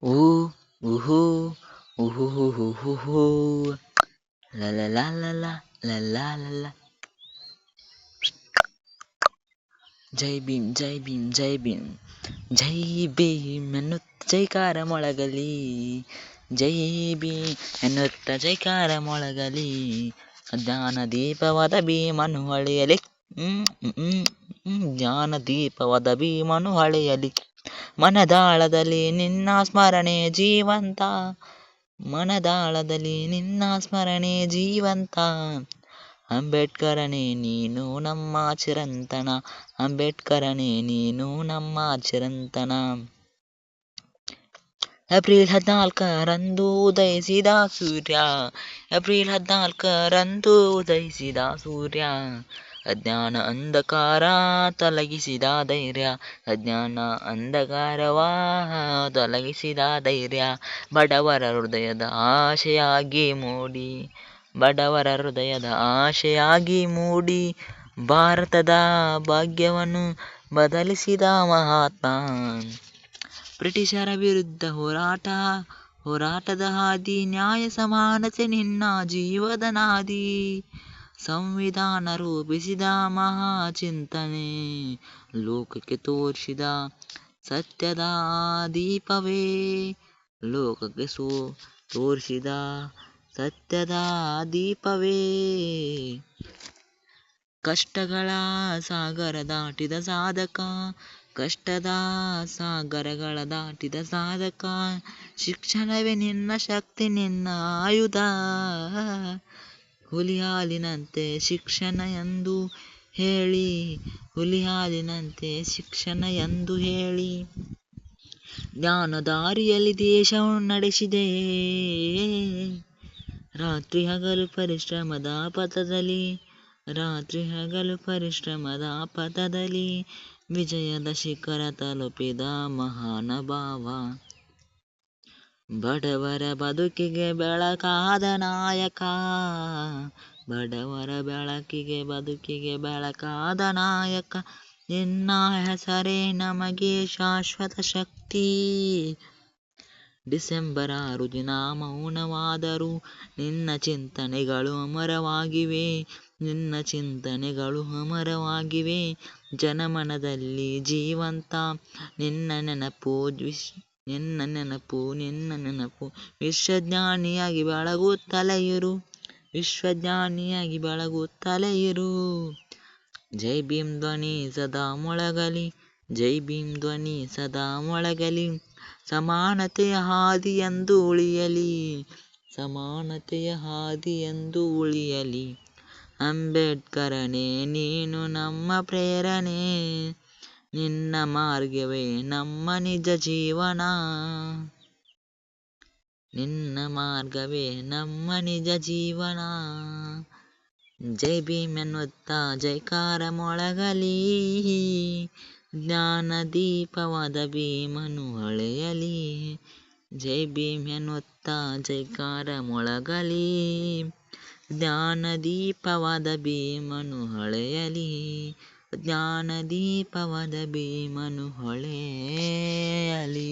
ಊ ಉಹು ಉಹುಹುಹುಹುಹು ಲಲಲಾಲಲ ಲಲಾಲಲ. ಜೈ ಭೀಮ್ ಜೈ ಭೀಮ್ ಜೈ ಭೀಮ್ ಜೈ ಭೀಮ್ ಎನ್ನುತ್ತ ಜೈಕಾರ ಮೊಳಗಲಿ, ಜೈ ಭೀಮ್ ಎನ್ನುತ್ತ ಜೈಕಾರ ಮೊಳಗಲಿ. ಜ್ಞಾನ ದೀಪವಾದ ಭೀಮನು ಹೊಳೆಯಲಿ, ಜ್ಞಾನ ದೀಪವಾದ ಭೀಮನು ಹೊಳೆಯಲಿ. ಮನದಾಳದಲ್ಲಿ ನಿನ್ನ ಸ್ಮರಣೆ ಜೀವಂತ, ಮನದಾಳದಲ್ಲಿ ನಿನ್ನ ಸ್ಮರಣೆ ಜೀವಂತ. ಅಂಬೇಡ್ಕರನೇ ನೀನು ನಮ್ಮ ಚಿರಂತನ, ಅಂಬೇಡ್ಕರನೇ ನೀನು ನಮ್ಮ ಚಿರಂತನ. ಏಪ್ರಿಲ್ 14ರಂದು ಉದಯಿಸಿದ ಸೂರ್ಯ, ಏಪ್ರಿಲ್ 14ರಂದು ಉದಯಿಸಿದ ಸೂರ್ಯ. ಅಜ್ಞಾನ ಅಂಧಕಾರ ತೊಲಗಿಸಿದ ಧೈರ್ಯ, ಅಜ್ಞಾನ ಅಂಧಕಾರವ ತೊಲಗಿಸಿದ ಧೈರ್ಯ. ಬಡವರ ಹೃದಯದ ಆಶೆಯಾಗಿ ಮೂಡಿ, ಬಡವರ ಹೃದಯದ ಆಶೆಯಾಗಿ ಮೂಡಿ. ಭಾರತದ ಭಾಗ್ಯವನ್ನು ಬದಲಿಸಿದ ಮಹಾತ್ಮ. ಬ್ರಿಟಿಷರ ವಿರುದ್ಧ ಹೋರಾಟ, ಹೋರಾಟದ ಹಾದಿ. ನ್ಯಾಯ ಸಮಾನತೆ ನಿನ್ನ ಜೀವದ ನಾದಿ. ಸಂವಿಧಾನ ರೂಪಿಸಿದ ಮಹಾಚಿಂತನೆ, ಲೋಕಕ್ಕೆ ತೋರಿಸಿದ ಸತ್ಯದ ದೀಪವೇ, ಲೋಕಕ್ಕೆ ತೋರಿಸಿದ ಸತ್ಯದ ದೀಪವೇ. ಕಷ್ಟಗಳ ಸಾಗರ ದಾಟಿದ ಸಾಧಕ, ಕಷ್ಟದ ಸಾಗರಗಳ ದಾಟಿದ ಸಾಧಕ. ಶಿಕ್ಷಣವೇ ನಿನ್ನ ಶಕ್ತಿ ನಿನ್ನ ಆಯುಧ, ಹುಲಿ ಹಾಲಿನಂತೆ ಶಿಕ್ಷಣ ಎಂದು ಹೇಳಿ, ಹುಲಿ ಹಾಲಿನಂತೆ ಶಿಕ್ಷಣ ಎಂದು ಹೇಳಿ. ಜ್ಞಾನದಾರಿಯಲ್ಲಿ ದೇಶವನ್ನು ನಡೆಸಿದೆ, ರಾತ್ರಿ ಹಗಲು ಪರಿಶ್ರಮದ ಪಥದಲ್ಲಿ, ರಾತ್ರಿ ಹಗಲು ಪರಿಶ್ರಮದ ಪಥದಲ್ಲಿ. ವಿಜಯದ ಶಿಖರ ತಲುಪಿದ ಮಹಾನುಭಾವ, ಬಡವರ ಬದುಕಿಗೆ ಬೆಳಕಾದ ನಾಯಕ, ಬಡವರ ಬದುಕಿಗೆ ಬೆಳಕಾದ ನಾಯಕ. ನಿನ್ನ ಹೆಸರೇ ನಮಗೆ ಶಾಶ್ವತ ಶಕ್ತಿ. ಡಿಸೆಂಬರ್ 6 ದಿನ ಮೌನವಾದರೂ ನಿನ್ನ ಚಿಂತನೆಗಳು ಅಮರವಾಗಿವೆ, ನಿನ್ನ ಚಿಂತನೆಗಳು ಅಮರವಾಗಿವೆ. ಜನಮನದಲ್ಲಿ ಜೀವಂತ ನಿನ್ನ ನೆನಪು, ನಿನ್ನ ನೆನಪು, ನಿನ್ನ ನೆನಪು. ವಿಶ್ವಜ್ಞಾನಿಯಾಗಿ ಬೆಳಗುತ್ತಲೇ ಇರು, ವಿಶ್ವಜ್ಞಾನಿಯಾಗಿ ಬೆಳಗುತ್ತಲೇ ಇರು. ಜೈ ಭೀಮ್ ಧ್ವನಿ ಸದಾ ಮೊಳಗಲಿ, ಜೈ ಭೀಮ್ ಧ್ವನಿ ಸದಾ ಮೊಳಗಲಿ. ಸಮಾನತೆಯ ಹಾದಿಯೆಂದು ಉಳಿಯಲಿ, ಸಮಾನತೆಯ ಹಾದಿಯೆಂದು ಉಳಿಯಲಿ. ಅಂಬೇಡ್ಕರನೇ ನೀನು ನಮ್ಮ ಪ್ರೇರಣೆ, ನಿನ್ನ ಮಾರ್ಗವೇ ನಮ್ಮ ನಿಜ ಜೀವನ, ನಿನ್ನ ಮಾರ್ಗವೇ ನಮ್ಮ ನಿಜ ಜೀವನ. ಜೈ ಭೀಮ್ ಎನ್ನುತ್ತ ಜೈಕಾರ ಮೊಳಗಲಿ, ಜ್ಞಾನ ದೀಪವಾದ ಭೀಮನು ಹೊಳೆಯಲಿ. ಜೈ ಭೀಮ್ ಎನ್ನುತ್ತ ಜೈಕಾರ ಮೊಳಗಲಿ, ಜ್ಞಾನ ದೀಪವಾದ ಭೀಮನು ಹೊಳೆಯಲಿ, ಜ್ಞಾನ ದೀಪವಾದ ಭೀಮನು ಹೊಳೆಯಲಿ.